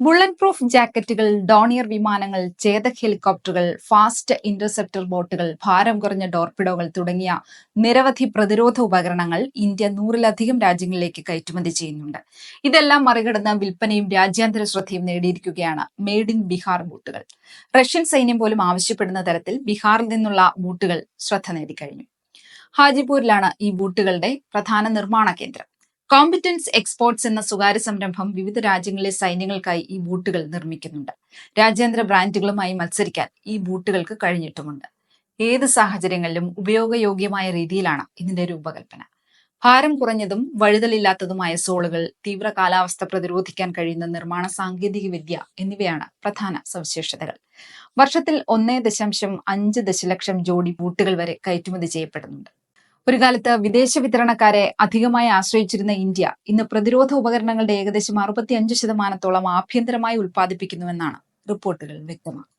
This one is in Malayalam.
ബുള്ളറ്റ് പ്രൂഫ് ജാക്കറ്റുകൾ, ഡോണിയർ വിമാനങ്ങൾ, ചേതക് ഹെലികോപ്റ്ററുകൾ, ഫാസ്റ്റ് ഇന്റർസെപ്റ്റർ ബോട്ടുകൾ, ഭാരം കുറഞ്ഞ ടോർപിഡോകൾ തുടങ്ങിയ നിരവധി പ്രതിരോധ ഉപകരണങ്ങൾ ഇന്ത്യ 100-ലധികം രാജ്യങ്ങളിലേക്ക് കയറ്റുമതി ചെയ്യുന്നുണ്ട്. ഇതെല്ലാം മറികടന്ന് വിൽപ്പനയും രാജ്യാന്തര ശ്രദ്ധയും നേടിയിരിക്കുകയാണ് മെയ്ഡ് ഇൻ ബീഹാർ ബൂട്ടുകൾ. റഷ്യൻ സൈന്യം പോലും ആവശ്യപ്പെടുന്ന തരത്തിൽ ബീഹാറിൽ നിന്നുള്ള ബൂട്ടുകൾ ശ്രദ്ധ നേടിക്കഴിഞ്ഞു. ഹാജിപൂരിലാണ് ഈ ബൂട്ടുകളുടെ പ്രധാന നിർമ്മാണ കേന്ദ്രം. കോമ്പറ്റൻസ് എക്സ്പോർട്സ് എന്ന സ്വകാര്യ സംരംഭം വിവിധ രാജ്യങ്ങളിലെ സൈന്യങ്ങൾക്കായി ഈ ബൂട്ടുകൾ നിർമ്മിക്കുന്നുണ്ട്. രാജ്യാന്തര ബ്രാൻഡുകളുമായി മത്സരിക്കാൻ ഈ ബൂട്ടുകൾക്ക് കഴിഞ്ഞിട്ടുമുണ്ട്. ഏത് സാഹചര്യങ്ങളിലും ഉപയോഗയോഗ്യമായ രീതിയിലാണ് ഇതിന്റെ രൂപകൽപ്പന. ഭാരം കുറഞ്ഞതും വഴുതലില്ലാത്തതുമായ സോളുകൾ, തീവ്ര കാലാവസ്ഥ പ്രതിരോധിക്കാൻ കഴിയുന്ന നിർമ്മാണ സാങ്കേതിക വിദ്യ എന്നിവയാണ് പ്രധാന സവിശേഷതകൾ. വർഷത്തിൽ 1.5 ദശലക്ഷം ജോഡി ബൂട്ടുകൾ വരെ കയറ്റുമതി ചെയ്യപ്പെടുന്നുണ്ട്. ഒരു കാലത്ത് വിദേശ വിതരണക്കാരെ അധികമായി ആശ്രയിച്ചിരുന്ന ഇന്ത്യ ഇന്ന് പ്രതിരോധ ഉപകരണങ്ങളുടെ ഏകദേശം 65% ആഭ്യന്തരമായി ഉൽപ്പാദിപ്പിക്കുന്നുവെന്നാണ് റിപ്പോർട്ടുകൾ വ്യക്തമാക്കുന്നത്.